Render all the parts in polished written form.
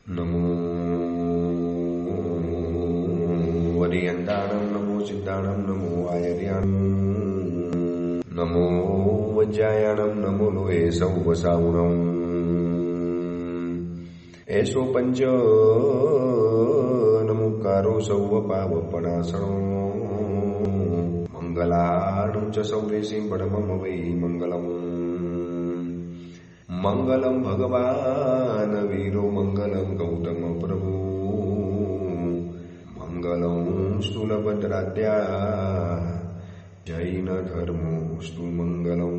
નમો વરિયંતાણં નમો સિદ્ધાણં નમો આયર્યાણં નમો વજ્જાયાણં નમો લોહે સૌવસાવણં એસો પંચ નમુકારો સૌવ પાવપણાસણો મંગલાણં ચ સૌરેશિ પરમં વૈ મંગલમ મંગલમ ભગવાન વીરો મંગલમ ગૌતમ પ્રભુ મંગલમ સ્થૂલભદ્રાદ્યા જૈન ધર્મો સ્તુ મંગલમ.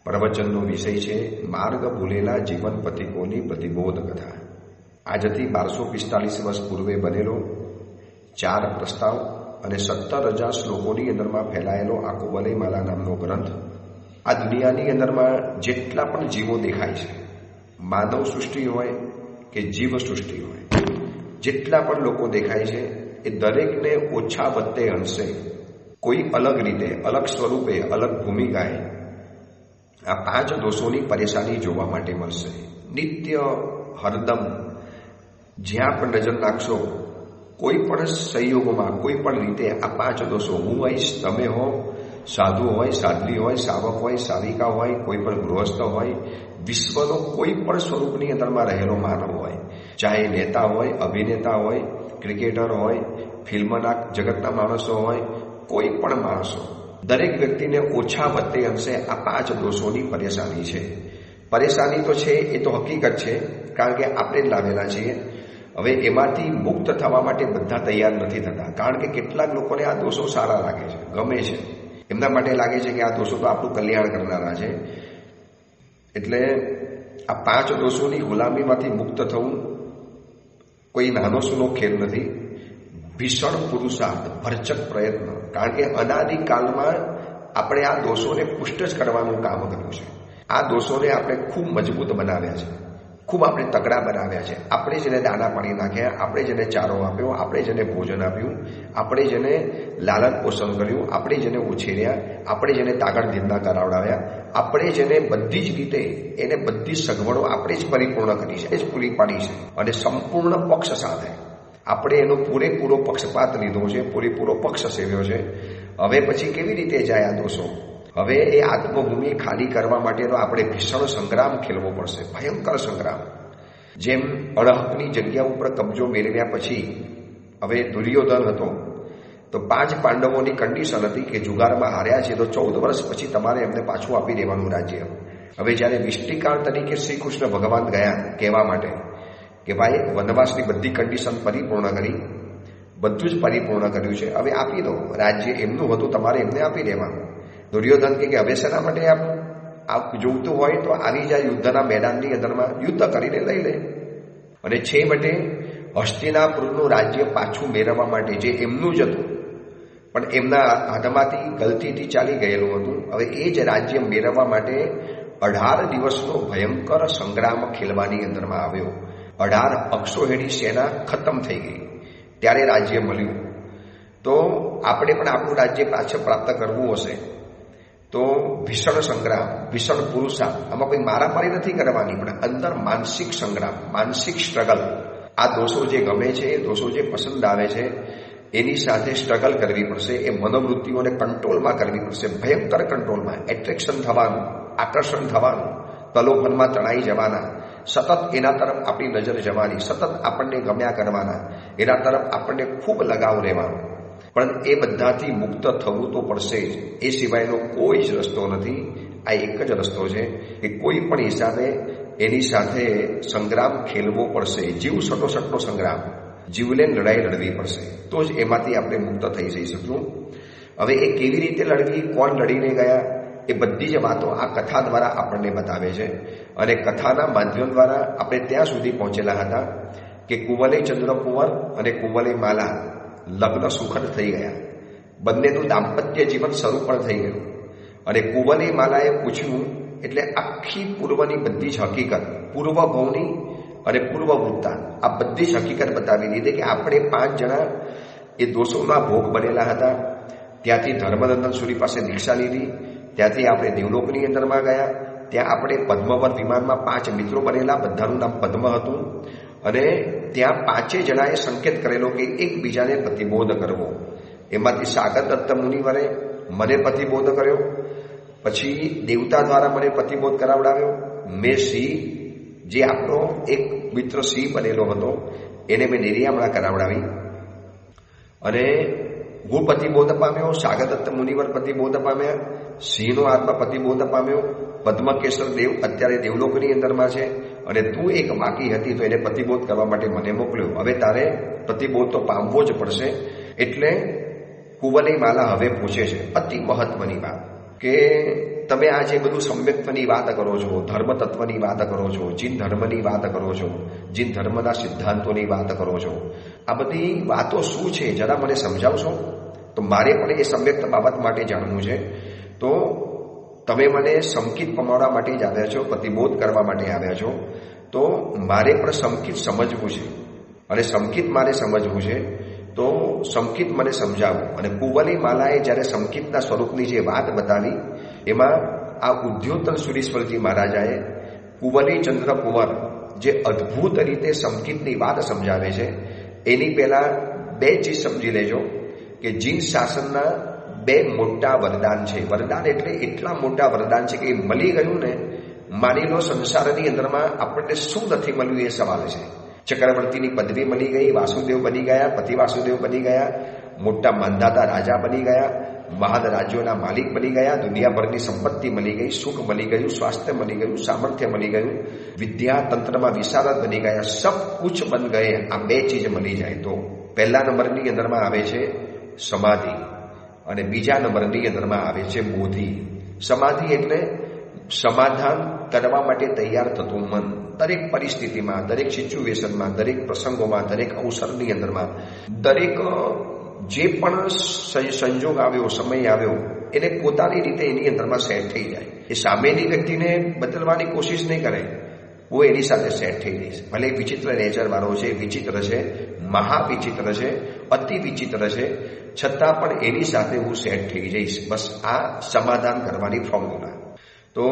પ્રવચનનો વિષય છે માર્ગ ભૂલેલા જીવન પથિકોની પ્રતિબોધ કથા. આજથી 1245 વર્ષ પૂર્વે બનેલો 4 પ્રસ્તાવ અને 17,000 શ્લોકોની અંદરમાં ફેલાયેલો આ કુવલયમાલા નામનો ગ્રંથ આ દુનિયાની અંદરમાં જેટલા પણ જીવો દેખાય છે, માનવ સૃષ્ટિ હોય કે જીવ સૃષ્ટિ હોય, જેટલા પણ લોકો દેખાય છે એ દરેકને ઓછા વત્તે અંશે કોઈ અલગ રીતે, અલગ સ્વરૂપે, અલગ ભૂમિકાએ આ 5 દોષોની પરેશાની જોવા માટે મળશે. નિત્ય હરદમ જ્યાં પણ નજર નાખશો, કોઈ પણ સંયોગોમાં, કોઈ પણ રીતે આ 5 દોષો, હું હોઈશ, તમે હો, સાધુ હોય, સાધ્વી હોય, સાવક હોય, સાવિકા હોય, કોઈ પણ ગૃહસ્થ હોય, વિશ્વનો કોઈ પણ સ્વરૂપની અંદરમાં રહેલો માનવ હોય, ચાહે નેતા હોય, અભિનેતા હોય, ક્રિકેટર હોય, ફિલ્મના જગતના માણસો હોય, કોઈ પણ માણસો, દરેક વ્યક્તિને ઓછા વત્તે અંશે આ 5 દોષોની પરેશાની છે. પરેશાની તો છે, એ તો હકીકત છે, કારણ કે આપણે જ લાવેલા છીએ. હવે એમાંથી મુક્ત થવા માટે બધા તૈયાર નથી થતા, કારણ કે કેટલાક લોકોને આ દોષો સારા લાગે છે, ગમે છે, એમના માટે લાગે છે કે આ દોષો તો આપણું કલ્યાણ કરનારા છે. એટલે આ 5 દોષોની ગુલામીમાંથી મુક્ત થવું કોઈ નાનો સૂનો ખેલ નથી. ભીષણ પુરુષાર્થ, ભરચક પ્રયત્ન, કારણ કે અનાદિકાલમાં આપણે આ દોષોને પુષ્ટ જ કરવાનું કામ કર્યું છે. આ દોષોને આપણે ખૂબ મજબૂત બનાવ્યા છે, ખૂબ આપણે તગડા બનાવ્યા છે. આપણે જેને દાણા પાણી નાખ્યા, આપણે જેને ચારો આપ્યો, આપણે જેને ભોજન આપ્યું, આપણે જેને લાલન પોષણ કર્યું, આપણે જેને ઉછેર્યા, આપણે જેને તાગડ નિંદા કરાવડાવ્યા, આપણે જેને બધી જ રીતે એને બધી સગવડો આપણે જ પરિપૂર્ણ કરી છે, એ જ પૂરી પાડી છે. અને સંપૂર્ણ પક્ષ સાથે આપણે એનો પૂરેપૂરો પક્ષપાત લીધો છે, પૂરેપૂરો પક્ષ સેવ્યો છે. હવે પછી કેવી રીતે જાય આ દોષો? હવે એ આત્મભૂમિ ખાલી કરવા માટેનો આપણે ભીષણ સંગ્રામ ખેલવો પડશે, ભયંકર સંગ્રામ. જેમ અણહકની જગ્યા ઉપર કબજો મેળવ્યા પછી હવે દુર્યોધન હતો તો 5 પાંડવોની કન્ડિશન હતી કે જુગારમાં હાર્યા છે તો 14 વર્ષ પછી તમારે એમને પાછું આપી દેવાનું રાજ્ય. હવે જ્યારે વિષ્ટિકાળ તરીકે શ્રી કૃષ્ણ ભગવાન ગયા કહેવા માટે કે ભાઈ વનવાસની બધી કન્ડિશન પરિપૂર્ણ કરી, બધું જ પરિપૂર્ણ કર્યું છે, હવે આપી દો રાજ્ય, એમનું હતું તમારે એમને આપી દેવાનું. દુર્યોધન કે હવે શેના માટે આપ જોઈતું હોય તો આવી જાય યુદ્ધના મેદાનની અંદરમાં, યુદ્ધ કરીને લઈ લે. અને છેવટે હસ્તિનાપુરનું રાજ્ય પાછું મેળવવા માટે, જે એમનું જ હતું પણ એમના હાથમાંથી ગલતીથી ચાલી ગયેલું હતું, હવે એ જ રાજ્ય મેળવવા માટે 18 દિવસનો ભયંકર સંગ્રામ ખેલવાની અંદરમાં આવ્યો. 18 અક્ષોહેડી સેના ખતમ થઈ ગઈ, ત્યારે રાજ્ય મળ્યું. તો આપણે પણ આપણું રાજ્ય પાછળ પ્રાપ્ત કરવું હશે તો ભીષણ સંગ્રામ, ભીષણ પુરુષાર્થ, આમાં કોઈ મારામારી નથી કરવાની, પણ અંદર માનસિક સંગ્રામ, માનસિક સ્ટ્રગલ. આ દોષો જે ગમે છે, એ દોષો જે પસંદ આવે છે, એની સાથે સ્ટ્રગલ કરવી પડશે. એ મનોવૃત્તિઓને કંટ્રોલમાં કરવી પડશે, ભયંકર કંટ્રોલમાં. એટ્રેક્શન થવાનું, આકર્ષણ થવાનું, પ્રલોભનમાં તણાઈ જવાના, સતત એના તરફ આપણી નજર જવાની, સતત આપણને ગમ્યા કરવાના, એના તરફ આપણને ખૂબ લગાવ રહેવાનો. પણ એ બધાથી મુક્ત થવું તો પડશે જ, એ સિવાયનો કોઈ જ રસ્તો નથી. આ એક જ રસ્તો છે કે કોઈ પણ હિસાબે એની સાથે સંગ્રામ ખેલવો પડશે, જીવ સટોસટનો સંગ્રામ, જીવને લડાઈ લડવી પડશે, તો જ એમાંથી આપણે મુક્ત થઈ જઈ શકશું. હવે એ કેવી રીતે લડવી, કોણ લડીને ગયા, એ બધી જ વાતો આ કથા દ્વારા આપણને બતાવે છે. અને કથાના માધ્યમ દ્વારા આપણે ત્યાં સુધી પહોંચેલા હતા કે કુવલય ચંદ્રકુંવર અને કુવલય માલા લગ્ન સુખદ થઈ ગયા, બંનેનું દાંપત્ય જીવન શરૂ પણ થઈ ગયું. અને કુવલય માલાએ પૂછ્યું એટલે આખી પૂર્વની બધી જ હકીકત, પૂર્વભવની અને પૂર્વ વૃત્તાંત, આ બધી જ હકીકત બતાવી દીધી કે આપણે 5 જણા એ દોષોના ભોગ બનેલા હતા. ત્યાંથી ધર્મનંદન સૂરી પાસે દીક્ષા લીધી, ત્યાંથી આપણે દેવલોકની અંદરમાં ગયા, ત્યાં આપણે પદ્મવત વિમાનમાં 5 મિત્રો બનેલા, બધાનું નામ પદ્મ હતું, અને ત્યાં 5 જણાએ સંકેત કરેલો કે એકબીજાને પ્રતિબોધ કરવો. એમાંથી સાગર દત્ત મુનિવરે મને પ્રતિબોધ કર્યો, પછી દેવતા દ્વારા મને પ્રતિબોધ કરાવડાવ્યો. મેં સિંહ, જે આપણો એક મિત્ર સિંહ બનેલો હતો, એને મેં નિર્યામણા કરાવડાવી, અને હું પ્રતિબોધ પામ્યો. સાગરદત્ત મુનિવર પ્રતિબોધ પામ્યા, સિંહનો આત્મા પ્રતિબોધ પામ્યો, પદ્મકેસર દેવ અત્યારે દેવલોકની અંદરમાં છે, અને તું એક બાકી હતી તો એને પ્રતિબોધ કરવા માટે મને મોકલ્યો. હવે તારે પ્રતિબોધ તો પામવો જ પડશે. એટલે કુંવરની માલા હવે પૂછે છે અતિ મહત્વની વાત, કે તમે આ જે બધું સમ્યક્ત્વની વાત કરો છો, ધર્મ તત્વની વાત કરો છો, જીન ધર્મની વાત કરો છો, જીન ધર્મના સિદ્ધાંતોની વાત કરો છો, આ બધી વાતો શું છે જરા મને સમજાવશો? તો મારે પણ એ સમ્યક્ત બાબત માટે જાણવું છે. તો તમે મને સંકિત પમાડવા માટે જ આવ્યા છો, પ્રતિબોધ કરવા માટે આવ્યા છો, તો મારે પણ સંકિત સમજવું છે, અને સંકિત મારે સમજવું છે. તો સંકિત મને સમજાવો. અને કુંવરની માલાએ જ્યારે સંકિતના સ્વરૂપની જે વાત બતાવી, એમાં આ ઉદ્યોતન સુરીશ્વરજી મહારાજાએ કુંવરી ચંદ્ર કુંવર જે અદ્ભુત રીતે સંકિતની વાત સમજાવે છે, એની પહેલાં 2 ચીજ સમજી લેજો કે જીન શાસનના 2 મોટા વરદાન છે. વરદાન એટલે એટલા મોટા વરદાન છે કે એ મળી ગયું ને, માની લો સંસારની અંદરમાં આપણને શું નથી મળ્યું એ સવાલ છે. ચક્રવર્તીની પદવી મળી ગઈ, વાસુદેવ બની ગયા, પતિ વાસુદેવ બની ગયા, મોટા માંધાતા રાજા બની ગયા, મહાન રાજ્યોના માલિક બની ગયા, દુનિયાભરની સંપત્તિ મળી ગઈ, સુખ મળી ગયું, સ્વાસ્થ્ય મળી ગયું, સામર્થ્ય મળી ગયું, વિદ્યા તંત્રમાં વિશારદ બની ગયા, સબ કુછ બન ગયે. આ 2 ચીજ મળી જાય તો પહેલા નંબરની અંદરમાં આવે છે સમાધિ, અને બીજા નંબરની અંદરમાં આવે છે બોધિ. સમાધિ એટલે સમાધાન કરવા માટે તૈયાર થતું મન. દરેક પરિસ્થિતિમાં, દરેક સિચ્યુએશનમાં, દરેક પ્રસંગોમાં, દરેક અવસરની અંદરમાં, દરેક જે પણ સંજોગ આવ્યો, સમય આવ્યો, એને પોતાની રીતે એની અંદરમાં સેટ થઈ જાય. એ સામેની વ્યક્તિને બદલવાની કોશિશ નહીં કરે, હું એની સાથે સેટ થઈ જઈશ. ભલે વિચિત્ર નેચરવાળો છે, વિચિત્ર છે, મહાવિચિત્ર છે, અતિ વિચિત્ર છે, છતાં પણ એની સાથે હું સેટ થઈ જઈશ. બસ આ સમાધાન કરવાની ફોર્મ્યુલા. તો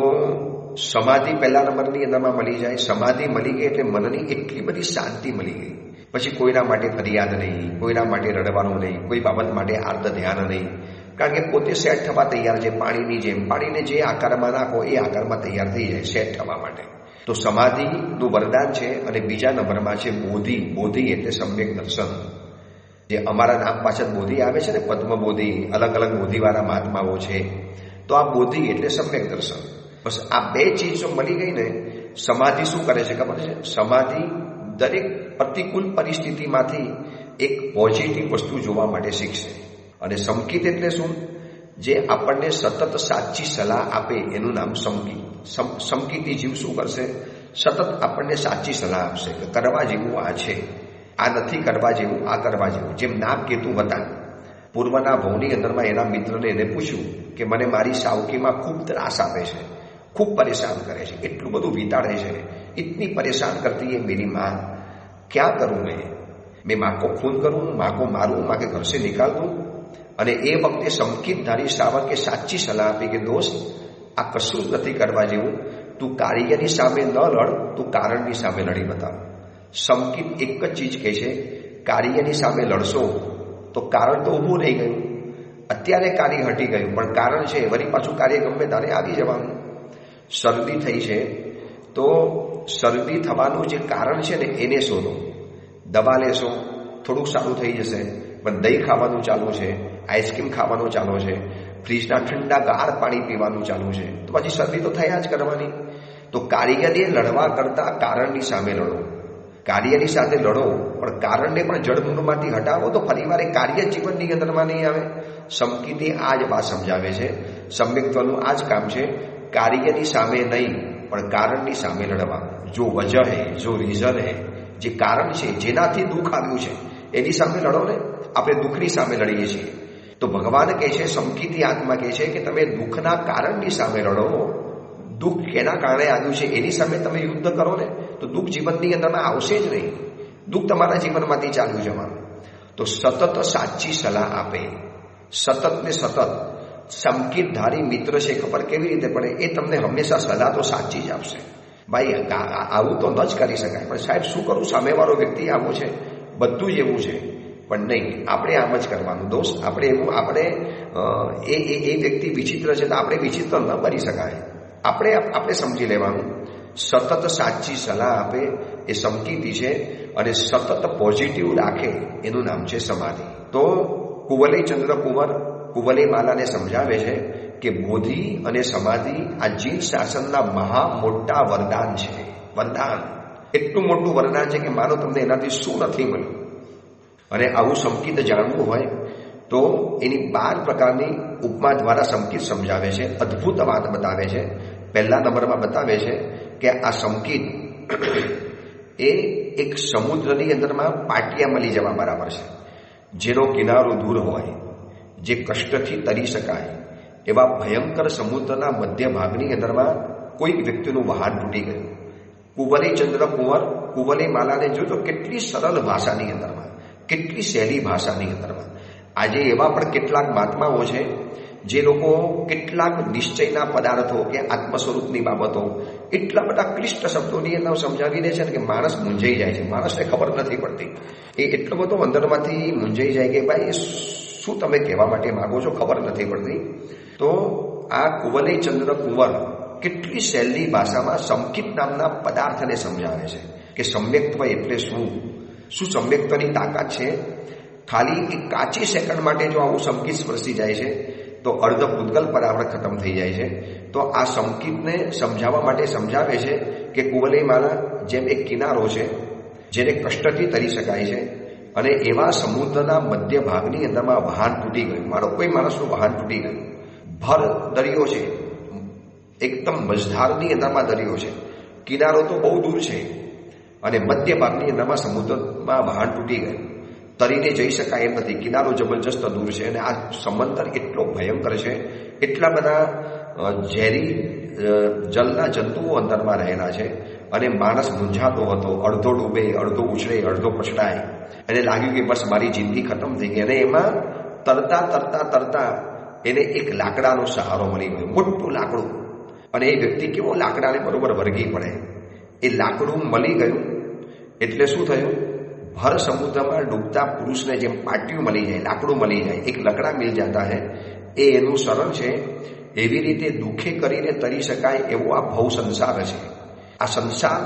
સમાધિ પહેલા નંબરની અંદરમાં મળી જાય. સમાધિ મળી ગઈ એટલે મનની એટલી બધી શાંતિ મળી ગઈ, પછી કોઈના માટે ફરિયાદ નહીં, કોઈના માટે રડવાનું નહીં, કોઈ બાબત માટે આર્ત ધ્યાન નહીં, કારણ કે પોતે સેટ થવા તૈયાર છે. પાણીની જેમ, પાણીને જે આકારમાં નાખો એ આકારમાં તૈયાર થઈ જાય સેટ થવા માટે. તો સમાધિનું વરદાન છે. અને બીજા નંબરમાં છે બોધિ. બોધિ એટલે સમ્યક દર્શન. જે અમારા નામ પાછળ બોધિ આવે છે ને, પદ્મ બોધિ, અલગ અલગ બોધિવાળા મહાત્માઓ છે, તો આ બોધિ એટલે સમ્યક દર્શન. બસ આ 2 ચીજો મળી ગઈ ને, સમાધિ શું કરે છે ખબર છે? સમાધિ દરેક પ્રતિકૂળ પરિસ્થિતિમાંથી એક પોઝિટિવ વસ્તુ જોવા માટે શીખશે. અને સંકિત એટલે શું? જે આપણને સતત સાચી સલાહ આપે એનું નામ સંકિત. સંકિતી જીવ શું કરશે? સતત આપણને સાચી સલાહ આપશે કે કરવા જેવું આ છે, આ નથી કરવા જેવું, આ કરવા જેવું. જેમ નાગકેતુ હતા, પૂર્વના ભવની અંદરમાં એના મિત્રને એને પૂછ્યું કે મને મારી સાવકીમાં ખૂબ ત્રાસ આપે છે, खूब परेशान करे छे, एटलुं बधुं वीताड़े छे, इतनी परेशान करती है मेरी माँ, क्या करूं मैं माँ को खून करूं, माँ को मारूं, माँ के घर से निकाल दूं? અને એ વખતે સંકિતધારી શ્રાવકે સાચી સલાહ આપી કે દોસ્ત, આ કશું જ નથી કરવા જેવું, તું કાર્યની સામે ન લડ, તું કારણની સામે લડી બતાવ. સંકિત એક જ ચીજ કહે છે, કાર્યની સામે લડશો તો કારણ તો ઊભું રહી ગયું, અત્યારે કાર્ય હટી ગયું, પણ કારણ છે વળી પાછું કાર્ય ગમે ત્યારે આવી જવાનું. શરદી થઈ છે તો શરદી થવાનું જે કારણ છે ને એને શોધો, દવા લેશો થોડુંક સારું થઈ જશે, પણ દહીં ખાવાનું ચાલુ છે, આઈસ્ક્રીમ ખાવાનું ચાલુ છે, ફ્રીજના ઠંડા ગાર પાણી પીવાનું ચાલુ છે, તો પછી શરદી તો થયા જ કરવાની. તો કાર્યને લડવા કરતાં કારણની સામે લડો, કાર્યની સાથે લડો પણ કારણને પણ જડમૂળમાંથી હટાવો, તો ફરીવાર એ કાર્ય જીવનની અંદરમાં નહીં આવે. સંકિતે આ જ વાત સમજાવે છે, સમ્યક્ત્વનું આ જ કામ છે, કાર્યની સામે નહીં પણ કારણની સામે લડવા. જો વજહ હે, જો રીઝન હે, જે કારણ છે, જેનાથી દુઃખ આવ્યું છે એની સામે લડો ને. આપણે દુઃખની સામે લડીએ છીએ, તો ભગવાન કહે છે, સંકિતી આત્મા કહે છે કે તમે દુઃખના કારણની સામે લડો. દુઃખ કેના કારણે આવ્યું છે એની સામે તમે યુદ્ધ કરો ને, તો દુઃખ જીવનની અંદરમાં આવશે જ નહીં, દુઃખ તમારા જીવનમાંથી ચાલ્યું જવાનું. તો સતત સાચી સલાહ આપે, સતત ને સતત. સંકિતધારી મિત્ર છે ખબર કેવી રીતે પડે? એ તમને હંમેશા સલાહ તો સાચી જ આપશે. ભાઈ આવું તો ન જ કરી શકાય, પણ સાહેબ શું કરું, સામેવાળો વ્યક્તિ આવો છે, બધું જ એવું છે. પણ નહીં, આપણે આમ જ કરવાનું દોસ્ત. આપણે એ વ્યક્તિ વિચિત્ર છે તો આપણે વિચિત્ર ન કરી શકાય. આપણે સમજી લેવાનું. સતત સાચી સલાહ આપે એ સંકિતી છે, અને સતત પોઝિટિવ રાખે એનું નામ છે સમાધિ. તો કુવલયચંદ્ર કુંવર કુવલયમાલાને સમજાવે છે કે બોધિ અને સમાધિ આ જીન શાસનના મહા મોટા વરદાન છે. વરદાન એટલું મોટું વરદાન છે કે માનો તમને એનાથી શું નથી મળ્યું. અને આવું સંકિત જાણવું હોય તો એની 12 પ્રકારની ઉપમા દ્વારા સંકિત સમજાવે છે. અદ્ભુત વાત બતાવે છે. પહેલા નંબરમાં બતાવે છે કે આ સંકિત એ એક સમુદ્રની અંદરમાં પાટિયા મળી જવા બરાબર છે, જેનો કિનારો દૂર હોય, જે કષ્ટથી તરી શકાય એવા ભયંકર સમુદ્રના મધ્ય ભાગની અંદરમાં કોઈક વ્યક્તિનું વહાણ તૂટી ગયું. કુવલયચંદ્ર કુંવર કુવલયમાલાને જોજો કેટલી સરળ ભાષાની અંદરમાં, કેટલી સહેલી ભાષાની અંદરમાં. આજે એવા પણ કેટલાક મહાત્માઓ છે જે લોકો કેટલાક નિશ્ચયના પદાર્થો કે આત્મ સ્વરૂપની બાબતો એટલા બધા ક્લિષ્ટ શબ્દોની અંદર સમજાવી દે છે કે માણસ મૂંઝાઈ જાય છે. માણસને ખબર નથી પડતી. એ એટલો બધો અંદરમાંથી મૂંઝાઈ જાય કે ભાઈ શું તમે કહેવા માટે માગો છો, ખબર નથી પડતી. તો આ કુવલયચંદ્ર કુંવર કેટલી સહેલી ભાષામાં સંકિત નામના પદાર્થને સમજાવે છે કે સમ્યક્ત્વ એટલે શું સમ્યક્ત્વની તાકાત છે. ખાલી એક કાચી સેકન્ડ માટે જો આવું સંકિત સ્પર્શી જાય છે તો અર્ધ પૂતગલ પરાવર્ત ખતમ થઈ જાય છે. તો આ સંકિતને સમજાવવા માટે સમજાવે છે કે કુવલયમાલા જેમ એક કિનારો છે જેને કષ્ટથી તરી શકાય છે, અને એવા સમુદ્રના મધ્ય ભાગની અંદરમાં વહાણ તૂટી ગયું. મારો કોઈ માણસનું વહાણ તૂટી ગયું. ભર દરિયો છે, એકદમ મઝધારની અંદરમાં દરિયો છે, કિનારો તો બહુ દૂર છે, અને મધ્ય ભાગની અંદરમાં સમુદ્રમાં વહાણ તૂટી ગયું. તરીને જઈ શકાય એમ નથી, કિનારો જબરજસ્ત દૂર છે. અને આ સમંદર એટલો ભયંકર છે, એટલા બધા ઝેરી જલના જંતુઓ અંદરમાં રહેલા છે, અને માણસ મૂંઝાતો હતો. અડધો ડૂબે, અડધો ઉછળે, અડધો પછડાય. એને લાગ્યું કે બસ મારી જિંદગી ખતમ થઈ ગઈ. અને એમાં તરતા એને એક લાકડાનો સહારો મળી ગયો, મોટું લાકડું. અને એ વ્યક્તિ કેવો લાકડાને બરોબર વળગી પડે. એ લાકડું મળી ગયું એટલે શું થયું? ભર સમુદ્રમાં ડૂબતા પુરુષને જેમ પાટિયું મળી જાય, લાકડું મળી જાય, એક લકડા મિલ જાતા હે, એ એનું સરળ છે. એવી રીતે દુઃખે કરીને તરી શકાય એવો આ ભવ સંસાર છે. આ સંસાર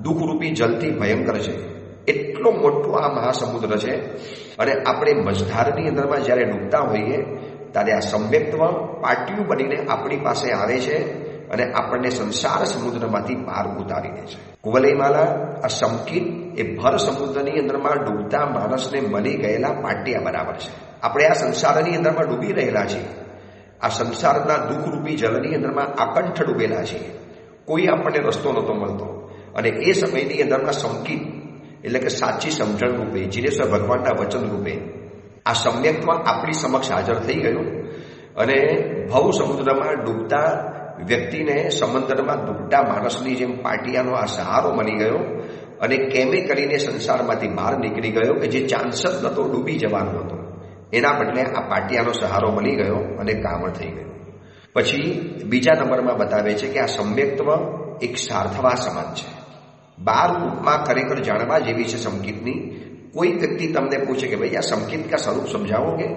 દુઃખરૂપી જલથી ભયંકર છે. એટલો મોટો આ મહાસમુદ્ર છે. અને આપણે મઝધારની અંદરમાં જ્યારે ડૂબતા હોઈએ ત્યારે આ સમ્યક્ત્વ પાટિયું બનીને આપણી પાસે આવે છે અને આપણને સંસાર સમુદ્રમાંથી પાર ઉતારી દે છે. કુવલયમાલા આ સંકિત એ ભર સમુદ્રની અંદરમાં ડૂબતા માણસને મળી ગયેલા પાટિયા બરાબર છે. આપણે આ સંસારની અંદરમાં ડૂબી રહેલા છીએ. આ સંસારના દુઃખરૂપી જલની અંદરમાં આકંઠ ડૂબેલા છીએ. કોઈ આપણને રસ્તો નહોતો મળતો. અને એ સમયની અંદરમાં સંકિત એટલે કે સાચી સમજણ રૂપે, જીનેશ્વર ભગવાનના વચન રૂપે આ સમ્યક્ત્વ આપણી સમક્ષ હાજર થઈ ગયું. અને ભવ સમુદ્રમાં ડૂબતા વ્યક્તિને સમંદરમાં ડૂબતા માણસની જેમ પાટિયાનો આ સહારો મળી ગયો, અને કેમે કરીને સંસારમાંથી બહાર નીકળી ગયો કે જે ચાન્સ જ નહોતો, ડૂબી જવાનો હતો. એના બદલે આ પાટિયાનો સહારો મળી ગયો અને કામ થઈ ગયું. પછી બીજા નંબરમાં બતાવે છે કે આ સમ્યક્ત્વ એક સાર્થવા સમાન છે. 12 ઉપમા ખરેખર જાણવા જેવી છે સંકિતની. કોઈ વ્યક્તિ તમને પૂછે કે ભાઈ આ સંકિત કા સ્વરૂપ સમજાવોગે,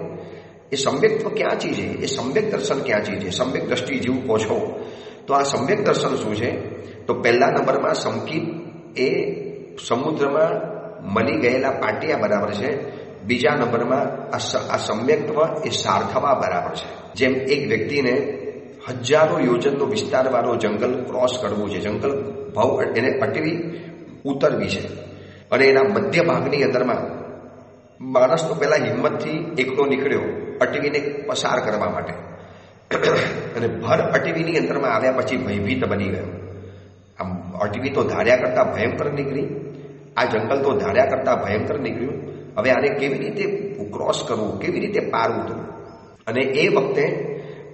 એ સમ્યક્ત્વ ક્યાં ચીજ છે, એ સમ્યક દર્શન ક્યાં ચીજ છે, સમ્યક દ્રષ્ટિ જેવું કહો છો. તો આ સમ્યક દર્શન શું છે? તો પહેલા નંબરમાં સંકિત એ સમુદ્રમાં મળી ગયેલા પાટિયા બરાબર છે. બીજા નંબરમાં આ સમ્યક્ત્વ એ સાર્થવા બરાબર છે. જેમ એક વ્યક્તિને હજારો યોજનનો વિસ્તારવાળો જંગલ ક્રોસ કરવું છે, જંગલ ભાવ એને અટવી ઉતરવી છે, અને એના મધ્ય ભાગની અંદરમાં માણસ તો પહેલા હિંમતથી એકલો નીકળ્યો અટવીને પસાર કરવા માટે, અને ભર અટવીની અંદરમાં આવ્યા પછી ભયભીત બની ગયો. આમ અટવી તો ધાર્યા કરતાં ભયંકર નીકળી, આ જંગલ તો ધાર્યા કરતાં ભયંકર નીકળ્યું. હવે આને કેવી રીતે ક્રોસ કરવું, કેવી રીતે પાર ઉતરવું? અને એ વખતે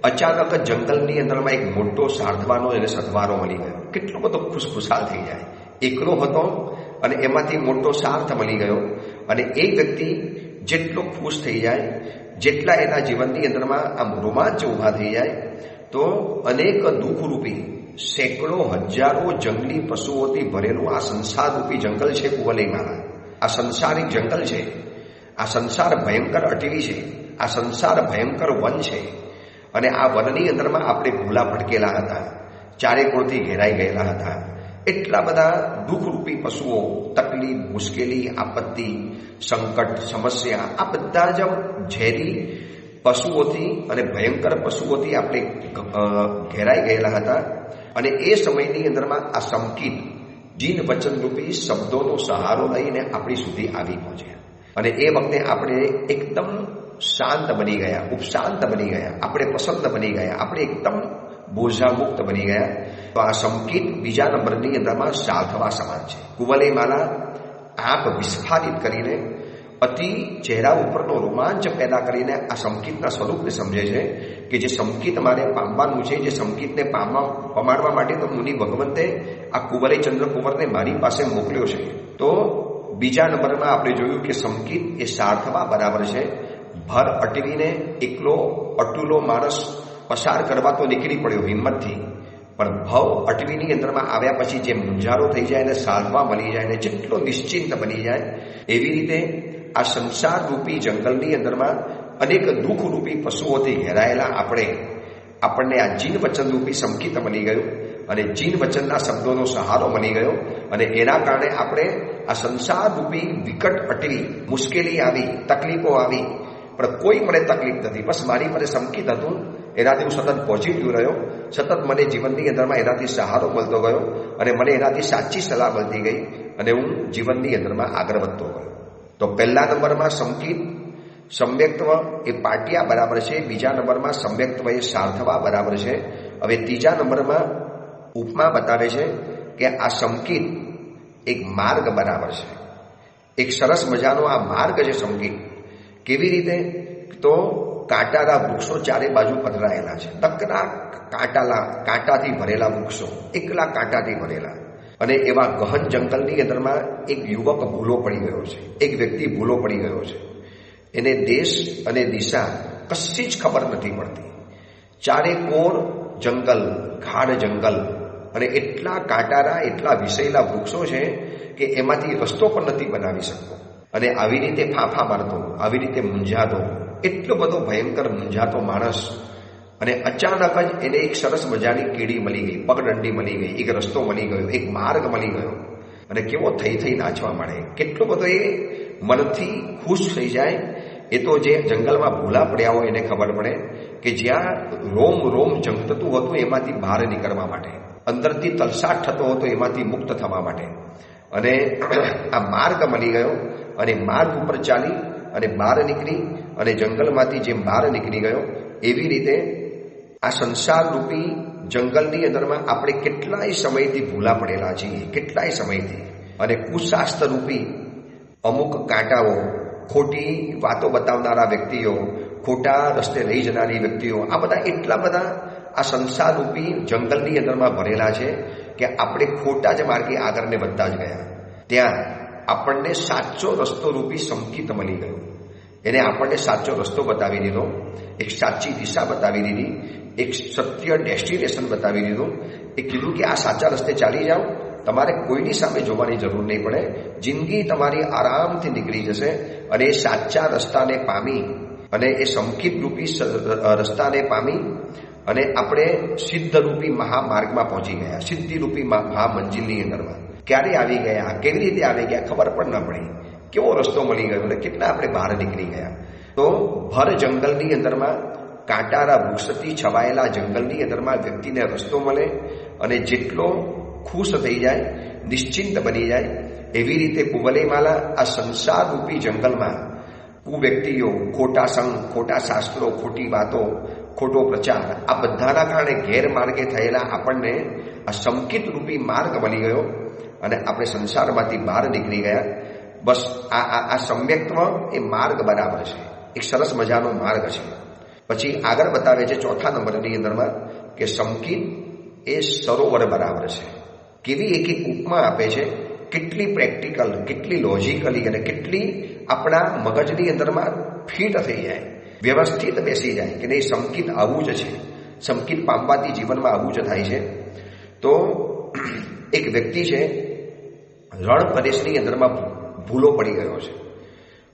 અચાનક જંગલની અંદરમાં એક મોટો સાર્થવાનો એને સથવારો મળી ગયો. કેટલો બધો ખુશખુશાલ થઈ જાય. એકલો હતો અને એમાંથી મોટો સાર્થ મળી ગયો. અને એ વ્યક્તિ જેટલો ખુશ થઈ જાય, જેટલા એના જીવનની અંદરમાં આમ રોમાંચ ઊભા થઈ જાય તો અનેક દુઃખરૂપી સેંકડો હજારો જંગલી પશુઓથી ભરેલું આ સંસારરૂપી જંગલ છે કુવલયમાલા. આ સંસારિક જંગલ છે. આ સંસાર ભયંકર અટવી છે. આ સંસાર ભયંકર વન છે. અને આ વનની અંદરમાં આપણે ભૂલા ભટકેલા હતા, ચારે કોણથી ઘેરાઈ ગયેલા હતા. એટલા બધા દુઃખરૂપી પશુઓ, તકલીફ, મુશ્કેલી, આપત્તિ, સંકટ, સમસ્યા, આ બધા જ ઝેરી પશુઓથી અને ભયંકર પશુઓથી આપણે ઘેરાઈ ગયેલા હતા. અને એ સમયની અંદરમાં આ સંકિત જીન વચનરૂપી શબ્દોનો સહારો લઈને આપણી સુધી આવી પહોંચ્યા. અને એ વખતે આપણે એકદમ શાંત બની ગયા, ઉપશાંત બની ગયા, આપણે પસંદ બની ગયા, આપણે એકદમ બોઝામુક્ત બની ગયા. તો આ સંકિત બીજા નંબરની અંદરમાં સાધવા સમાન છે. કુવલયમાલા આંખ વિસ્ફારિત કરીને અતિ ચહેરા ઉપરનો રોમાંચ પેદા કરીને આ સંકિતના સ્વરૂપને સમજે છે કે જે સંકિત મારે પામવાનું છે, જે સંકિતને પમાડવા માટે તો મુનિ ભગવંતે આ કુવલયચંદ્ર કુંવરને મારી પાસે મોકલ્યો છે. તો બીજા નંબરમાં આપણે જોયું કે સંકિત એ સાર્થવા બરાબર છે. ભર અટવીને એકલો અટુલો માણસ પસાર કરવા તો નીકળી પડ્યો હિંમતથી, પણ ભવ અટવીની અંદરમાં આવ્યા પછી જે મુંજારો થઈ જાય અને સાધવા મળી જાય અને જેટલો નિશ્ચિંત બની જાય, એવી રીતે આ સંસાર રૂપી જંગલની અંદરમાં અનેક દુઃખરૂપી પશુઓથી ઘેરાયેલા આપણને આ જીન વચન રૂપી સંકિત મળી ગયું અને જીન વચનના શબ્દોનો સહારો મળી ગયો. અને એના કારણે આપણે આ સંસાર રૂપી વિકટ અટવી, મુશ્કેલી આવી, તકલીફો આવી, પણ કોઈ મને તકલીફ નથી. બસ મારી પાસે સંકિત હતું, એનાથી હું સતત પોઝિટિવ રહ્યો, સતત મને જીવનની અંદરમાં એનાથી સહારો મળતો ગયો અને મને એનાથી સાચી સલાહ મળતી ગઈ અને હું જીવનની અંદરમાં આગળ વધતો ગયો. તો પહેલા નંબરમાં સંકિત સમ્યક્ત્વ એ પાટિયા બરાબર છે. બીજા નંબરમાં સમ્યક્ત્વ એ સાર્થવા બરાબર છે. હવે ત્રીજા નંબરમાં ઉપમા બતાવે છે કે આ સંકિત એક માર્ગ બરાબર છે. એક સરસ મજાનો આ માર્ગ છે સંકિત. કેવી રીતે? તો કાંટાના વૃક્ષો ચારે બાજુ પથરાયેલા છે, તકના કાંટાથી ભરેલા વૃક્ષો, એકલા કાંટાથી ભરેલા. અને એવા ગહન જંગલની અંદરમાં એક યુવક ભૂલો પડી ગયો છે, એક વ્યક્તિ ભૂલો પડી ગયો છે. એને દેશ અને દિશા કશી જ ખબર નથી પડતી. ચારે કોર જંગલ, ગાઢ જંગલ અને એટલા કાંટાના, એટલા વિષયેલા વૃક્ષો છે કે એમાંથી રસ્તો પણ નથી બનાવી શકતો. અને આવી રીતે ફાંફા મારતો, આવી રીતે મૂંઝાતો, એટલો બધો ભયંકર મૂંઝાતો માણસ. અને અચાનક જ એને એક સરસ મજાની કીડી મળી ગઈ, પગદંડી મળી ગઈ, એક રસ્તો મળી ગયો, એક માર્ગ મળી ગયો. અને કેવો થઈ નાચવા માંડે, કેટલો બધો એ મનથી ખુશ થઈ જાય. એ તો જે જંગલમાં ભૂલા પડ્યા હોય એને ખબર પડે કે જ્યાં રોમ રોમ ઝંખતું હતું એમાંથી બહાર નીકળવા માટે, અંદરથી તલસાટ થતો હતો એમાંથી મુક્ત થવા માટે. અને આ માર્ગ મળી ગયો અને માર્ગ ઉપર ચાલી અને બહાર નીકળી અને જંગલમાંથી જેમ બહાર નીકળી ગયો એવી રીતે આ સંસાર રૂપી જંગલની અંદરમાં આપણે કેટલાય સમયથી ભૂલા પડેલા છીએ, કેટલાય સમયથી. અને કુશાસ્ત્ર રૂપી અમુક કાંટાઓ, ખોટી વાતો બતાવનારા વ્યક્તિઓ, ખોટા રસ્તે લઈ જનારી વ્યક્તિઓ, આ બધા એટલા બધા આ સંસાર રૂપી જંગલની અંદરમાં ભરેલા છે કે આપણે ખોટા જ માર્ગે આગળને વધતા જ ગયા. ત્યાં આપણને સાચો રસ્તો રૂપી સંકિત મળી ગયો. એને આપણને સાચો રસ્તો બતાવી દીધો, એક સાચી દિશા બતાવી દીધી, એક સત્ય ડેસ્ટિનેશન બતાવી દીધું. એ કીધું કે આ સાચા રસ્તે ચાલી જાઓ, તમારે કોઈની સામે જોવાની જરૂર નહીં પડે, જિંદગી તમારી આરામથી નીકળી જશે. અને એ સાચા રસ્તાને પામી અને એ સંકિત રૂપી રસ્તાને પામી અને આપણે સિદ્ધરૂપી મહામાર્ગમાં પહોંચી ગયા, સિદ્ધિરૂપી મહામંજિલની અંદરમાં. ક્યારે આવી ગયા, કેવી રીતે આવી ગયા ખબર પણ ન પડી. કેવો રસ્તો મળી ગયો અને કેટલા આપણે બહાર નીકળી ગયા. તો ભર જંગલની અંદરમાં, કાંટાના વૃક્ષથી છવાયેલા જંગલની અંદરમાં વ્યક્તિને રસ્તો મળે અને જેટલો ખુશ થઈ જાય, નિશ્ચિંત બની જાય. એવી રીતે કુવલયમાલા આ સંસાર રૂપી જંગલમાં કુવ્યક્તિઓ, ખોટા સંગ, ખોટા શાસ્ત્રો, ખોટી વાતો, ખોટો પ્રચાર, આ બધાના કારણે ગેરમાર્ગે થયેલા આપણને આ સંકિત રૂપી માર્ગ મળી ગયો અને આપણે સંસારમાંથી બહાર નીકળી ગયા. બસ આ સમ્યક્ત્વ એ માર્ગ બરાબર છે, એક સરસ મજાનો માર્ગ છે. પછી આગળ બતાવે છે ચોથા નંબરની અંદરમાં કે સંકિત એ સરોવર બરાબર છે. કેવી એક ઉપમા આપે છે, કેટલી પ્રેક્ટિકલ, કેટલી લોજિકલી અને કેટલી આપણા મગજની અંદરમાં ફિટ થઈ જાય વ્યવસ્થિત બેસી જાય કે નહીં, સંકિત આવું જ છે, સંકિત પામવાથી જીવનમાં આવું જ થાય છે. તો એક વ્યક્તિ છે, રણ પ્રદેશની અંદરમાં ભૂલો પડી ગયો છે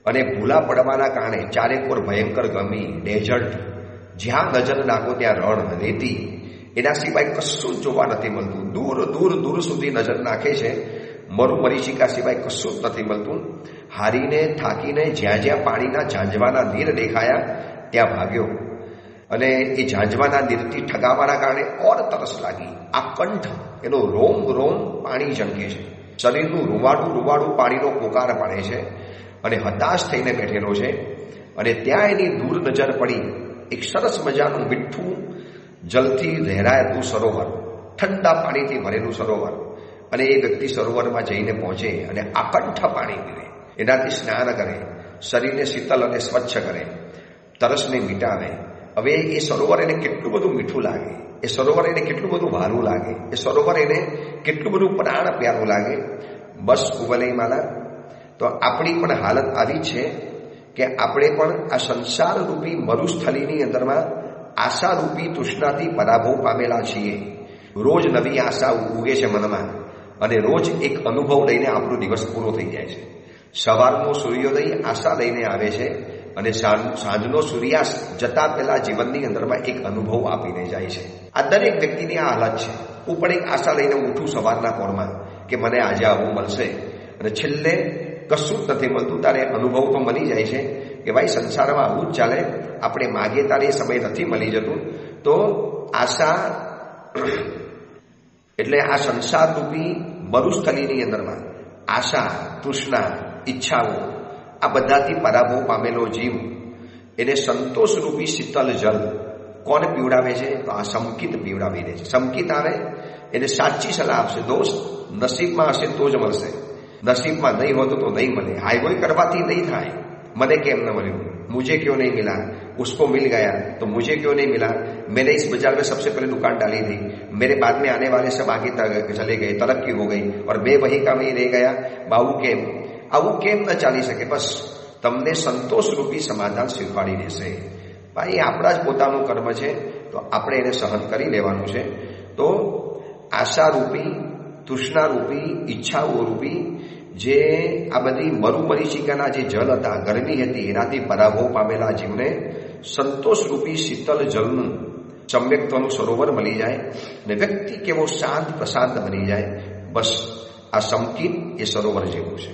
અને ભૂલા પડવાના કારણે ચારેકોર ભયંકર ગમી, ડેઝર્ટ, જ્યાં નજર નાખો ત્યાં રણ, રેતી, એના સિવાય કશું જ જોવા નથી મળતું. દૂર દૂર દૂર સુધી નજર નાખે છે, મરુમરીચિકા સિવાય કશું જ નથી મળતું. હારીને થાકીને જ્યાં જ્યાં પાણીના ઝાંઝવાના નીર દેખાયા ત્યાં ભાગ્યો અને એ ઝાંઝવાના નીરથી ઠગાવાના કારણે ઓર તરસ લાગી. આ કંઠ એનો રોમ રોમ પાણી ઝંકે છે, શરીરનું રૂવાડું રૂવાડું પાણીનો પોકાર પાડે છે અને હતાશ થઈને બેઠેલો છે. અને ત્યાં એની દૂર નજર પડી એક સરસ મજાનું મીઠું જલથી લહેરાતું સરોવર, ઠંડા પાણીથી ભરેલું સરોવર. અને એ વ્યક્તિ સરોવરમાં જઈને પહોંચે અને આકંઠ પાણી પીવે, એનાથી સ્નાન કરે, શરીરને શીતલ અને સ્વચ્છ કરે, તરસને મિટાવે. હવે એ સરોવર એને કેટલું બધું મીઠું લાગે, એ સરોવર એને કેટલું બધું વારું લાગે, એ સરોવર એને કેટલું બધું પ્રાણ પ્યારું લાગે. બસ કુવલયમાલા, તો આપણી પણ હાલત આવી છે કે આપણે પણ આ સંસારરૂપી મરુસ્થલીની અંદરમાં આશારૂપી તૃષ્ણાથી પરાભવ પામેલા છીએ. રોજ નવી આશા ઉગે છે મનમાં અને રોજ એક અનુભવ લઈને આપણો દિવસ પૂરો થઈ જાય છે. સવારનો સૂર્યોદય આશા લઈને આવે છે અને સાંજનો સૂર્યાસ્ત જતા પહેલા જીવનની અંદરમાં એક અનુભવ આપીને જાય છે. આ દરેક વ્યક્તિની આ હાલત છે. હું પણ એક આશા લઈને ઉઠું સવારના કોરમાં કે મને આજે આવું મળશે અને છેલ્લે કશું જ નથી મળતું. તારે અનુભવ તો મળી જાય છે કે ભાઈ સંસારમાં આવું જ ચાલે, આપણે માગીએ તારે એ સમય નથી મળી જતું. તો આશા એટલે આ સંસારરૂપી મરુસ્થલીની અંદરમાં આશા, તૃષ્ણા, ઈચ્છાઓ, આ બધાથી પરાભવ પામેલો જીવ એને સંતોષરૂપી શીતલ જલ કોણ પીવડાવે છે? તો આ સંકિત પીવડાવી દે છે. સંકિત આવે એને સાચી સલાહ આપશે, દોસ્ત નસીબમાં હશે તો જ મળશે, નસીબમાં નહીં હોતું તો નહીં મળે. હાઈગોઈ કરવાથી નહીં થાય. મને કેમ ન મળ્યું, मुझे क्यों नहीं मिला, उसको मिल गया तो मुझे क्यों नहीं मिला, मैंने इस बाजार में सबसे पहले दुकान डाली थी, मेरे बाद में आने वाले सब आगे चले गए, तरक्की हो गई और मैं वही का वही रह गया. બાવું કેમ, આવું કેમ ન ચાલી શકે? બસ તમને સંતોષરૂપી સમાધાન શીખવાડી દેશે. ભાઈ આપણા જ પોતાનું કર્મ છે, તો આપણે એને સહન કરી લેવાનું છે. તો આશારૂપી, તૃષ્ણારૂપી, ઈચ્છાઓરૂપી જે આ બધી મરુમરીચિકાના જે જલ હતા, ગરમી હતી, એનાથી પરાભવ પામેલા જીવને સંતોષરૂપી શીતલ જલનું સમ્યક્તનું સરોવર મળી જાય અને વ્યક્તિ કેવો શાંત પ્રશાંત બની જાય. બસ આ સંકિત એ સરોવર જેવું છે.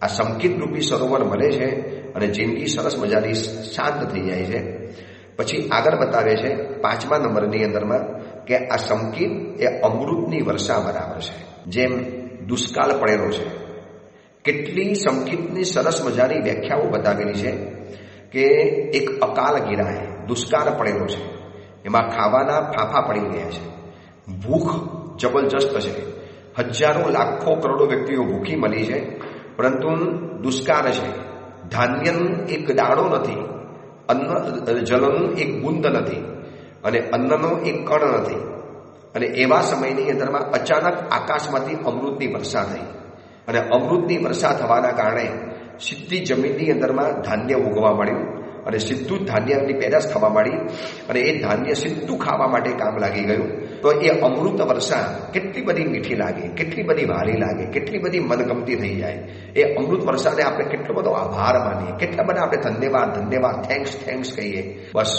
આ સંકિત રૂપી સરોવર મળે છે અને જિંદગી સરસ મજાની શાંત થઈ જાય છે. પછી આગળ બતાવે છે 5મા નંબરની અંદરમાં કે આ સંકિત એ અમૃતની વર્ષા બરાબર છે. જેમ દુષ્કાળ પડેલો છે, કેટલી સંકિતની સરસ મજાની વ્યાખ્યાઓ બતાવેલી છે કે એક અકાલ ગિરાય, દુષ્કાળ પડેલો છે, એમાં ખાવાના ફાંફા પડી ગયા છે, ભૂખ જબરજસ્ત છે, હજારો લાખો કરોડો વ્યક્તિઓ ભૂખી મળી છે, પરંતુ દુષ્કાળ છે, ધાન્યનું એક દાણો નથી, અન્ન જલનું એક બુંદ નથી અને અન્નનો એક કણ નથી. અને એવા સમયની અંદરમાં અચાનક આકાશમાંથી અમૃતની વર્ષા થઈ અને અમૃતની વર્ષા થવાના કારણે સીધી જમીનની અંદરમાં ધાન્ય ઉગવા મળ્યું અને સીધું જ ધાન્યની પેદાશ થવા માંડી અને એ ધાન્ય સીધું ખાવા માટે કામ લાગી ગયું. તો એ અમૃત વર્ષા કેટલી બધી મીઠી લાગે, કેટલી બધી વારી લાગે, કેટલી બધી મનગમતી થઈ જાય. એ અમૃત વર્ષાને આપણે કેટલો બધો આભાર માનીએ, કેટલા બધા આપણે ધન્યવાદ ધન્યવાદ થેન્ક્સ કહીએ. બસ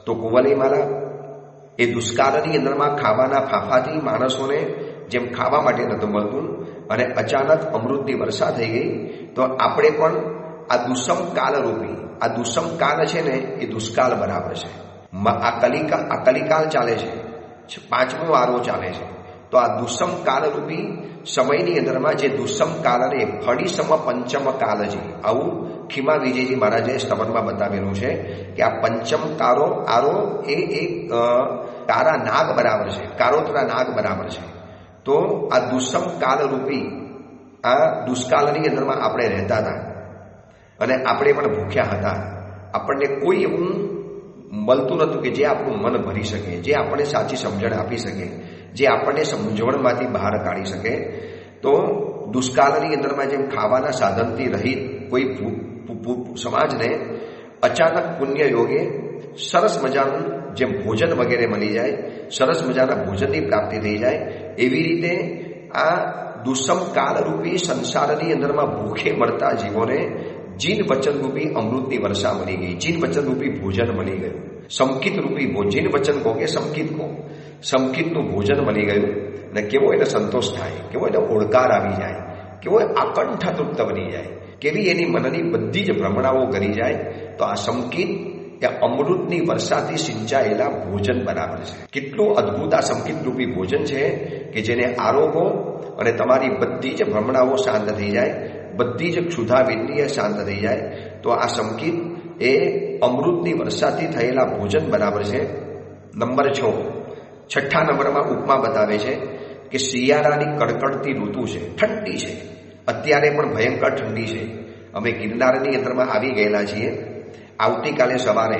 તો કુંવલયમાલા એ દુષ્કાળની અંદરમાં ખાવાના ફાંફાથી માણસોને જેમ ખાવા માટે નહોતું મળતું અને અચાનક અમૃતની વર્ષા થઈ ગઈ. તો આપણે પણ આ દુષ્મ કાળરૂપી, આ દુષ્મ કાળ છે ને એ દુષ્કાળ બરાબર છે. આ કલિકાળ ચાલે છે, 5મો વારો ચાલે છે. તો આ દુષ્મ કાળરૂપી સમયની અંદરમાં જે દુષ્મ કાળને ફળીસમ પંચમ કાળજી, આવું ખીમા વિજયજી મહારાજે સ્તવનમાં બતાવેલું છે કે આ પંચમ આરો એ એક કારા નાગ બરાબર છે, કારોતરા નાગ બરાબર છે. તો આ દુષ્મ કાળરૂપી આ દુષ્કાળની અંદરમાં આપણે રહેતા હતા અને આપણે પણ ભૂખ્યા હતા. આપણને કોઈ એવું મળતું નહોતું કે જે આપણું મન ભરી શકે, જે આપણને સાચી સમજણ આપી શકે, જે આપણને સમજણમાંથી બહાર કાઢી શકે. તો દુષ્કાળની અંદરમાં જેમ ખાવાના સાધનથી રહિત કોઈ સમાજને અચાનક પુણ્ય યોગે સરસ મજાનું જેમ ભોજન વગેરે મળી જાય, સરસ મજાના ભોજનની પ્રાપ્તિ થઈ જાય, એવી રીતે આ દુષ્મ કાળરૂપી સંસારની અંદરમાં ભૂખે મળતા જીવોને જીન વચન રૂપી અમૃતની વર્ષા મળી ગઈ, જીન વચન રૂપી ભોજન મળી ગયું, સમકિત રૂપી જીન વચન કહો કે સમકિત કહો, સમકિતનું ભોજન મળી ગયું. અને કેવો એને સંતોષ થાય, કેવો એને ઓળકાર આવી જાય, કેવો આકંઠ તૃપ્ત બની જાય, કેવી એની મનની બધી જ ભ્રમણાઓ કરી જાય. તો આ સમકિત એ અમૃતની વર્ષાથી સિંચાયેલા ભોજન બરાબર છે. કેટલું અદ્ભુત આ સમકિત રૂપી ભોજન છે કે જેને આરોગો અને તમારી બધી જ ભ્રમણાઓ શાંત થઈ જાય, બધી જ ક્ષુધા વિન્દ્રિય શાંત થઈ જાય. તો આ સમકિત એ અમૃતની વર્ષાથી થયેલા ભોજન બરાબર છે. નંબર 6, છઠ્ઠા નંબરમાં ઉપમા બતાવે છે કે શિયાળાની કડકડતી ઋતુ છે, ઠંડી છે. અત્યારે પણ ભયંકર ઠંડી છે. અમે ગિરનારની અંદરમાં આવી ગયેલા છીએ. આવતીકાલે સવારે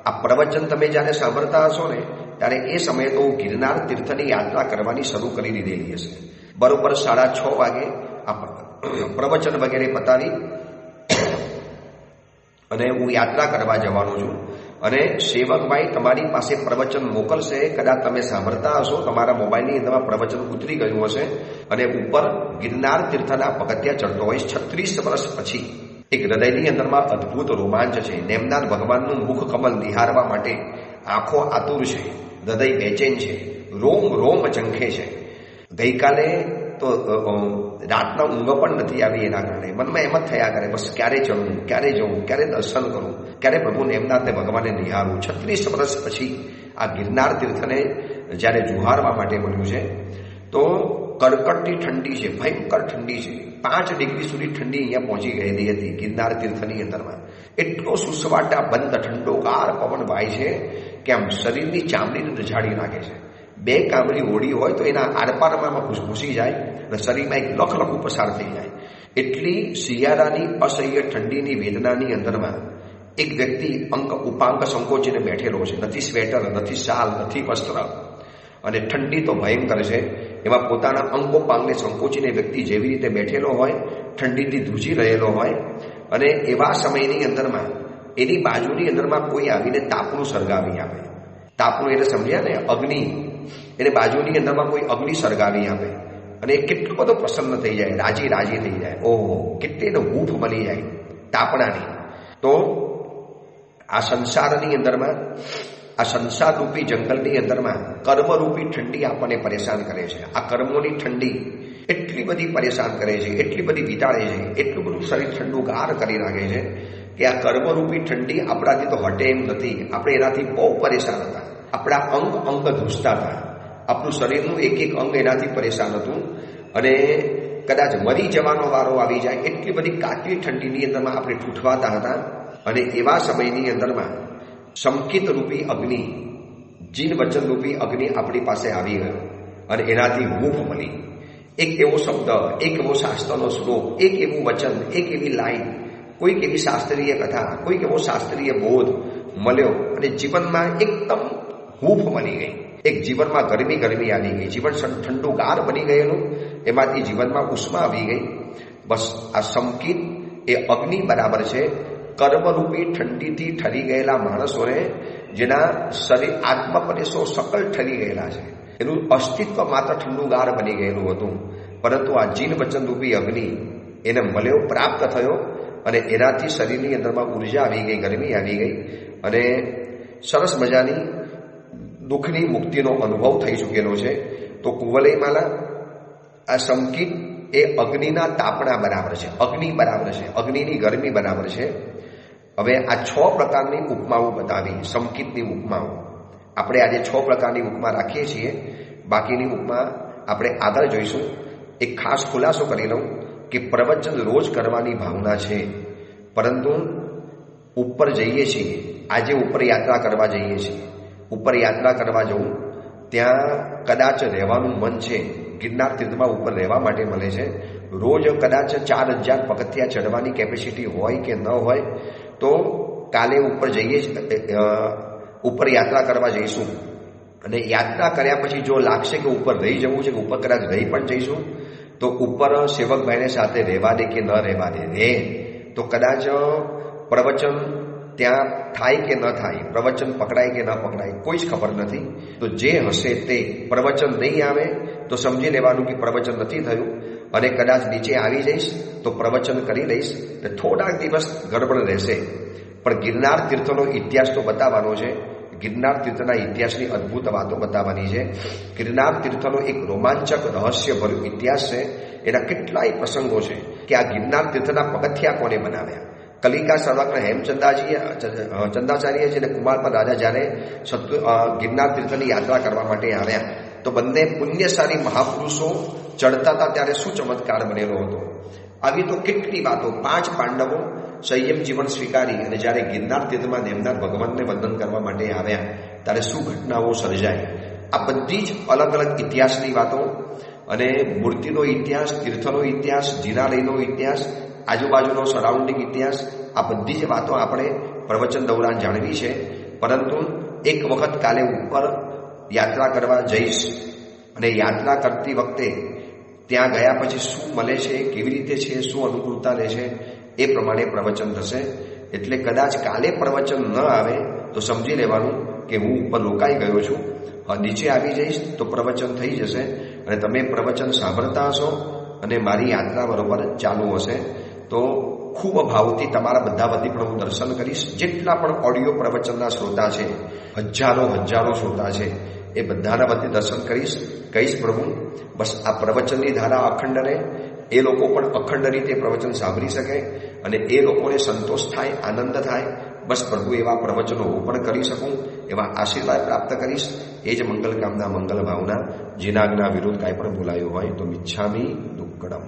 આ પ્રવચન તમે જ્યારે સાંભળતા હશો ને ત્યારે એ સમયે તો ગિરનાર તીર્થની યાત્રા કરવાની શરૂ કરી દીધેલી હશે. બરોબર 6:30 વાગે આ પ્રવચન વગેરે પતાવી અને હું યાત્રા કરવા જવાનો છું. અને સેવકભાઈ તમારી પાસે પ્રવચન મોકલશે. કદાચ તમે સાંભળતા હશો, તમારા મોબાઈલની અંદરમાં પ્રવચન ઉતરી ગયું હશે અને ઉપર ગિરનાર તીર્થના પગથિયા ચડતો હોય. 36 વર્ષ પછી એક હૃદયની અંદરમાં અદ્ભુત રોમાંચ છે. નેમનાથ ભગવાનનું મુખ કમલ નિહાળવા માટે આંખો આતુર છે, હૃદય બેચેન છે, રોમ રોમ ઝંખે છે. ગઈકાલે તો રાતના ઊંઘ પણ નથી આવી. એના કારણે મનમાં એમ જ થયા કરે, બસ ક્યારે ચડવું, ક્યારે જવું, ક્યારે દર્શન કરું, ક્યારે પ્રભુ નેમનાથને ભગવાનને નિહાળવું. 36 વર્ષ પછી આ ગિરનાર તીર્થને જ્યારે જુહારવા માટે મળ્યું છે તો કડકડતી ઠંડી છે, ભયંકર ઠંડી છે. 5 ડિગ્રી સુધી ઠંડી અહીંયા પહોંચી ગયેલી હતી ગિરનાર તીર્થની અંદરમાં. એટલો સુસવાટા બંધ ઠંડોગાર પવન વાય છે કે આમ શરીરની ચામડીને રઝાડી નાખે છે. 2 કામરી ઓળી હોય તો એના આરપારમાં ઘૂસી જાય અને શરીરમાં એક લખલખું પસાર થઈ જાય. એટલી શિયાળાની અસહ્ય ઠંડીની વેદનાની અંદરમાં એક વ્યક્તિ ઉપાંગ સંકોચીને બેઠેલો છે. નથી સ્વેટર, નથી શાલ, નથી વસ્ત્ર, અને ઠંડી તો ભયંકર છે. એમાં પોતાના અંગોપાંગને સંકોચીને વ્યક્તિ જેવી રીતે બેઠેલો હોય, ઠંડીથી ધ્રુજી રહેલો હોય, અને એવા સમયની અંદરમાં એની બાજુની અંદરમાં કોઈ આવીને તાપણું સળગાવી આપે. તાપણું એટલે સમજ્યા ને, અગ્નિ. એને બાજુની અંદરમાં કોઈ અગ્નિ સળગાવી આપે અને એ કેટલો બધો પ્રસન્ન થઈ જાય, રાજી થઈ જાય. ઓહો, કેટલી એને હૂંફ મળી જાય તાપણાની. તો આ સંસારની અંદરમાં, આ સંસારરૂપી જંગલની અંદરમાં કર્મરૂપી ઠંડી આપણને પરેશાન કરે છે. આ કર્મોની ઠંડી એટલી બધી પરેશાન કરે છે, એટલી બધી વિટાળે છે, એટલું બધું શરીર ઠંડુગાર કરી નાખે છે કે આ કર્મરૂપી ઠંડી આપણાથી તો હટે એમ નથી. આપણે એનાથી બહુ પરેશાન હતા. આપણા અંગ ધ્રુજતા હતા. આપણું શરીરનું એક અંગ એનાથી પરેશાન હતું અને કદાચ મરી જવાનો વારો આવી જાય એટલી બધી કાચી ઠંડીની અંદરમાં આપણે ઠૂઠવાતા હતા. અને એવા સમયની અંદરમાં સમકિત રૂપી અગ્નિ, જીન વચન રૂપી અગ્નિ આપણી પાસે આવી ગયો અને એનાથી હૂંફ મળી. એક એવો શબ્દ, એક એવો શાસ્ત્રનો શ્લોક, એક એવું વચન, એક એવી લાઈન, કોઈક એવી શાસ્ત્રીય કથા, કોઈક એવો શાસ્ત્રીય બોધ મળ્યો અને જીવનમાં એકદમ હૂંફ મળી ગઈ. એક જીવનમાં ગરમી આવી ગઈ, જીવન ઠંડુગાર બની ગયેલું, એમાંથી જીવનમાં ઉષ્મા આવી ગઈ. બસ આ સમકિત એ અગ્નિ બરાબર છે. કર્મરૂપી ઠંડીથી ઠરી ગયેલા માણસોને, જેના શરીર આત્મપરેશો સકલ ઠરી ગયેલા છે, એનું અસ્તિત્વ માત્ર ઠંડુગાર બની ગયેલું હતું. પરંતુ આ જીન વચન રૂપી અગ્નિ એને મળ્યો, પ્રાપ્ત થયો અને એનાથી શરીરની અંદરમાં ઉર્જા આવી ગઈ, ગરમી આવી ગઈ અને સરસ મજાની દુઃખની મુક્તિનો અનુભવ થઈ ચૂકેલો છે. તો કુવલયમાલા આ સમકિત એ અગ્નિના તાપણા બરાબર છે, અગ્નિ બરાબર છે, અગ્નિની ગરમી બરાબર છે. હવે આ 6 પ્રકારની ઉપમાઓ બતાવી, સમકિતની ઉપમાઓ. આપણે આજે 6 પ્રકારની ઉપમા રાખીએ છીએ. બાકીની ઉપમા આપણે આગળ જોઈશું. એક ખાસ ખુલાસો કરી લઉં કે પ્રવચન રોજ કરવાની ભાવના છે, પરંતુ ઉપર જઈએ છીએ, આજે ઉપર યાત્રા કરવા જઈએ છીએ. ઉપર યાત્રા કરવા જવું, ત્યાં કદાચ રહેવાનું મન છે. ગિરનાર તીર્થમાં ઉપર રહેવા માટે મળે છે. રોજ કદાચ 4000 પગથિયા ચડવાની કેપેસિટી હોય કે ન હોય તો કાલે ઉપર જઈએ, ઉપર યાત્રા કરવા જઈશું અને યાત્રા કર્યા પછી જો લાગશે કે ઉપર રહી જવું છે, કે ઉપર કદાચ રહી પણ જઈશું, તો ઉપર સેવકભાઈને સાથે રહેવા દે કે ન રહેવા દે, રહે તો કદાચ પ્રવચન ત્યાં થાય કે ન થાય, પ્રવચન પકડાય કે ન પકડાય, કોઈ જ ખબર નથી. તો જે હશે તે પ્રવચન નહીં આવે તો સમજી લેવાનું કે પ્રવચન નથી થયું, અને કદાચ નીચે આવી જઈશ તો પ્રવચન કરી લઈશ ને થોડાક દિવસ ગડબડ રહેશે. પણ ગિરનાર તીર્થનો ઇતિહાસ તો બતાવવાનો છે. ગિરનાર તીર્થના ઇતિહાસની અદ્ભુત વાતો બતાવવાની છે. ગિરનાર તીર્થનો એક રોમાંચક રહસ્યભર્યો ઇતિહાસ છે. એના કેટલાય પ્રસંગો છે કે આ ગિરનાર તીર્થના પગથિયા કોને બનાવ્યા. કલિકા સર્વજ્ઞ ચંદાચાર્યજી અને કુમારપદ રાજા જ્યારે ગિરનાર તીર્થની યાત્રા કરવા માટે આવ્યા તો બંને પુણ્યશાળી મહાપુરુષો ચડતા હતા ત્યારે શું ચમત્કાર બનેલો હતો. આવી તો કેટલી વાતો. 5 પાંડવો સંયમ જીવન સ્વીકારી અને જ્યારે ગિરનાર તીર્થમાં દેવનાથ ભગવાનને વંદન કરવા માટે આવ્યા ત્યારે શું ઘટનાઓ સર્જાય. આ બધી જ અલગ અલગ ઇતિહાસની વાતો અને મૂર્તિનો ઇતિહાસ, તીર્થનો ઇતિહાસ, જિનાલયનો ઇતિહાસ, આજુબાજુનો સરાઉન્ડિંગ ઇતિહાસ, આ બધી જ વાતો આપણે પ્રવચન દૌરાન જાણવી છે. પરંતુ એક વખત કાલે ઉપર યાત્રા કરવા જઈશ અને યાત્રા કરતી વખતે ત્યાં ગયા પછી શું મળે છે, કેવી રીતે છે, શું અનુકૂળતા રહેશે, એ પ્રમાણે પ્રવચન થશે. એટલે કદાચ કાલે પ્રવચન ન આવે તો સમજી લેવાનું કે હું ઉપર રોકાઈ ગયો છું, નીચે આવી જઈશ તો પ્રવચન થઈ જશે અને તમે પ્રવચન સાંભળતા હશો અને મારી યાત્રા બરોબર ચાલુ હશે. તો ખૂબ ભાવથી તમારા બધા વતી પણ હું દર્શન કરીશ. જેટલા પણ ઓડિયો પ્રવચનના શ્રોતા છે, હજારો શ્રોતા છે, એ બધાના વતી દર્શન કરીશ. કહીશ પ્રભુ બસ આ પ્રવચનની ધારા અખંડ રહે, એ લોકો પણ અખંડ રીતે પ્રવચન સાંભળી શકે અને એ લોકોને સંતોષ થાય, આનંદ થાય. બસ પ્રભુ એવા પ્રવચનો હું પણ કરી શકું, એવા આશીર્વાદ પ્રાપ્ત કરીશ. એ જ મંગલ કામના, મંગલ ભાવના. જીના આજ્ઞા વિરુદ્ધ કાંઈ પણ બોલાયું હોય તો મિચ્છામિ દુક્કડમ.